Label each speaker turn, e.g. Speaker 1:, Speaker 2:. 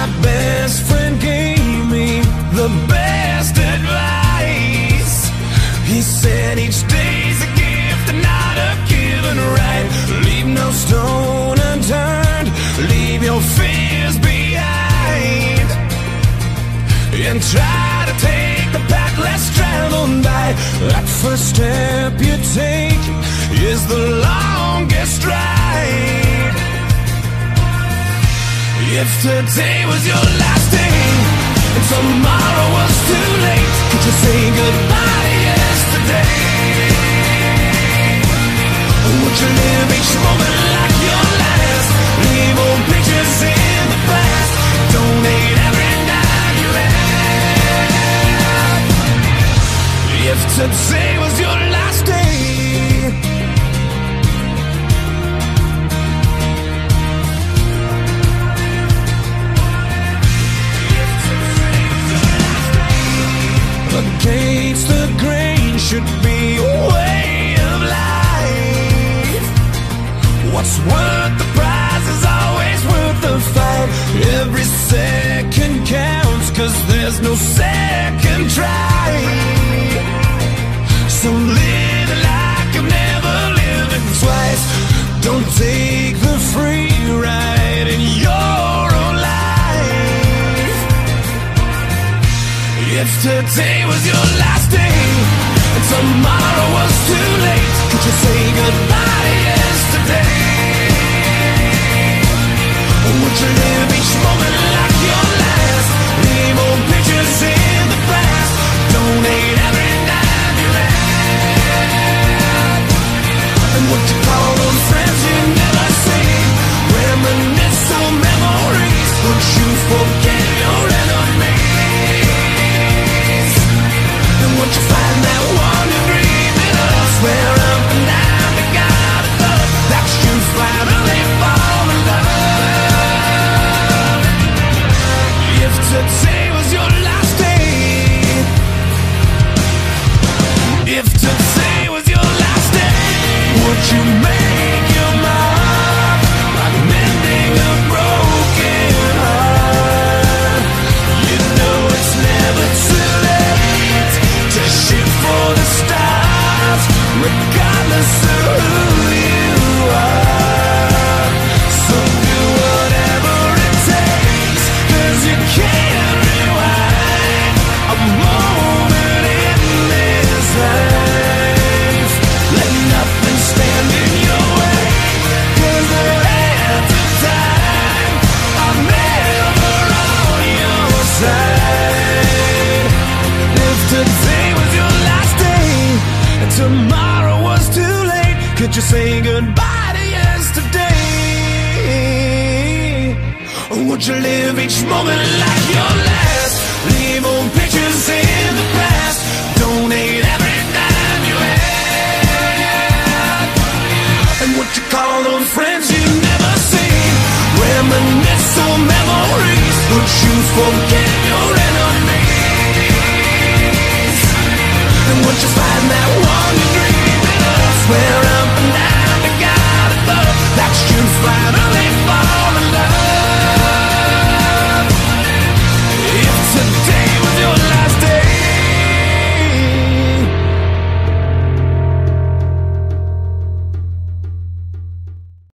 Speaker 1: My best friend gave me the best advice. He said each day's a gift and not a given right. Leave no stone unturned, leave your fears behind, and try to take the path less traveled by. That first step you take is the longest ride. If today was your last day and tomorrow was too late, could you say goodbye to yesterday? Would you live each moment like your last? Leave old pictures in the past, donate every dime you have. If today was your last day, against the grain should be a way of life. What's worth the prize is always worth the fight. Every second counts, 'cause there's no second try. So live like you've never lived it twice. Don't take the free ride in your own life. If today was your last day and tomorrow was too late, could you say goodbye to yesterday? Would you live each moment like your last? Leave old pictures in the past, donate every dime you had. And would you call those friends you never see? Reminisce on memories. Would you forget your enemies? And would you find that one you dreamed of? Swear up and down to God above that you finally fall in love. If today was your last day, if today was your last day, would you make your mark like mending a broken heart? You know it's never too late to shoot for the stars, regardless of who you are. So do whatever it takes, 'cause you can't rewind a moment in this life. Let nothing stand in your way, 'cause the hands of time are never on your side. If today was your last day and tomorrow was too late, could you say goodbye to yesterday? Or would you live each moment like your last? Leave old pictures in the past, donate every dime you had. And would you call those friends you never seen? Reminisce on memories. Would you forget your enemies? And would you find that one you dreamed of? Swear up and down to God above that you finally fall